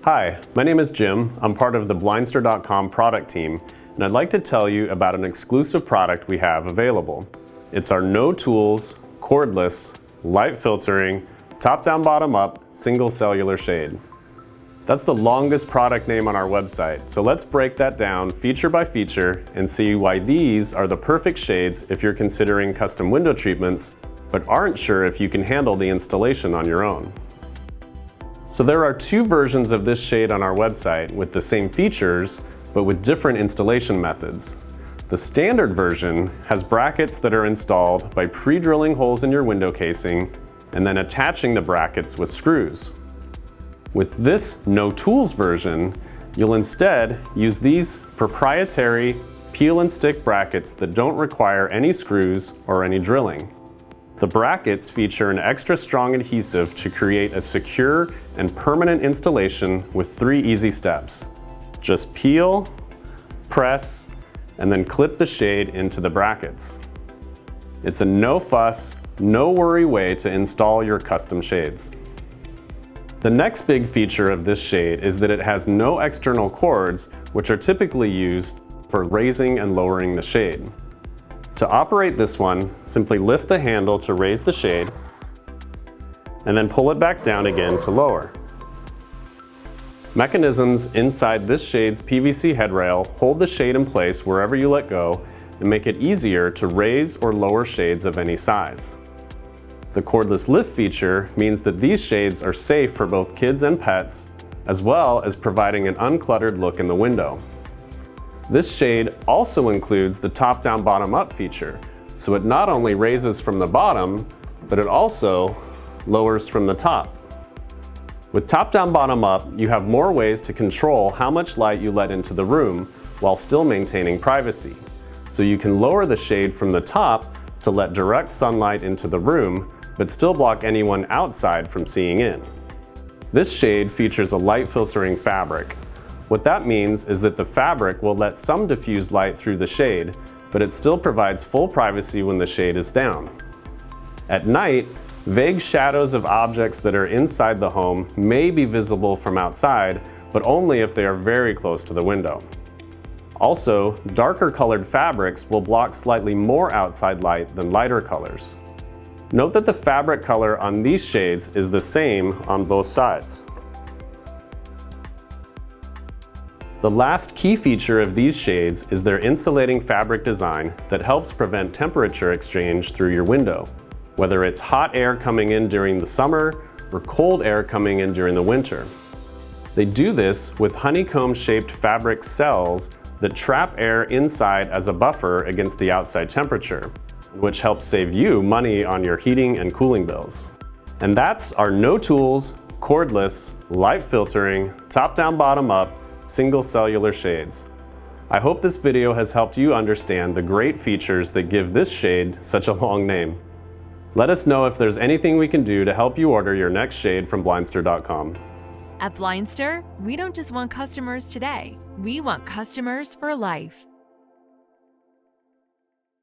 Hi, my name is Jim. I'm part of the Blindster.com product team, and I'd like to tell you about an exclusive product we have available. It's our No Tools, Cordless, Light Filtering, Top-Down Bottom-Up Single Cellular Shade. That's the longest product name on our website, so let's break that down feature by feature and see why these are the perfect shades if you're considering custom window treatments, but aren't sure if you can handle the installation on your own. So there are two versions of this shade on our website with the same features, but with different installation methods. The standard version has brackets that are installed by pre-drilling holes in your window casing and then attaching the brackets with screws. With this No Tools version, you'll instead use these proprietary peel and stick brackets that don't require any screws or any drilling. The brackets feature an extra strong adhesive to create a secure and permanent installation with 3 easy steps. Just peel, press, and then clip the shade into the brackets. It's a no-fuss, no-worry way to install your custom shades. The next big feature of this shade is that it has no external cords, which are typically used for raising and lowering the shade. To operate this one, simply lift the handle to raise the shade, and then pull it back down again to lower. Mechanisms inside this shade's PVC headrail hold the shade in place wherever you let go and make it easier to raise or lower shades of any size. The cordless lift feature means that these shades are safe for both kids and pets, as well as providing an uncluttered look in the window. This shade also includes the top-down bottom-up feature, so it not only raises from the bottom, but it also lowers from the top. With top-down bottom-up, you have more ways to control how much light you let into the room while still maintaining privacy. So you can lower the shade from the top to let direct sunlight into the room, but still block anyone outside from seeing in. This shade features a light filtering fabric. What that means is that the fabric will let some diffused light through the shade, but it still provides full privacy when the shade is down. At night, vague shadows of objects that are inside the home may be visible from outside, but only if they are very close to the window. Also, darker colored fabrics will block slightly more outside light than lighter colors. Note that the fabric color on these shades is the same on both sides. The last key feature of these shades is their insulating fabric design that helps prevent temperature exchange through your window, whether it's hot air coming in during the summer or cold air coming in during the winter. They do this with honeycomb-shaped fabric cells that trap air inside as a buffer against the outside temperature, which helps save you money on your heating and cooling bills. And that's our No Tools, Cordless, Light Filtering, Top-Down Bottom-Up Single Cellular Shades. I hope this video has helped you understand the great features that give this shade such a long name. Let us know if there's anything we can do to help you order your next shade from Blindster.com. At Blindster, we don't just want customers today, we want customers for life.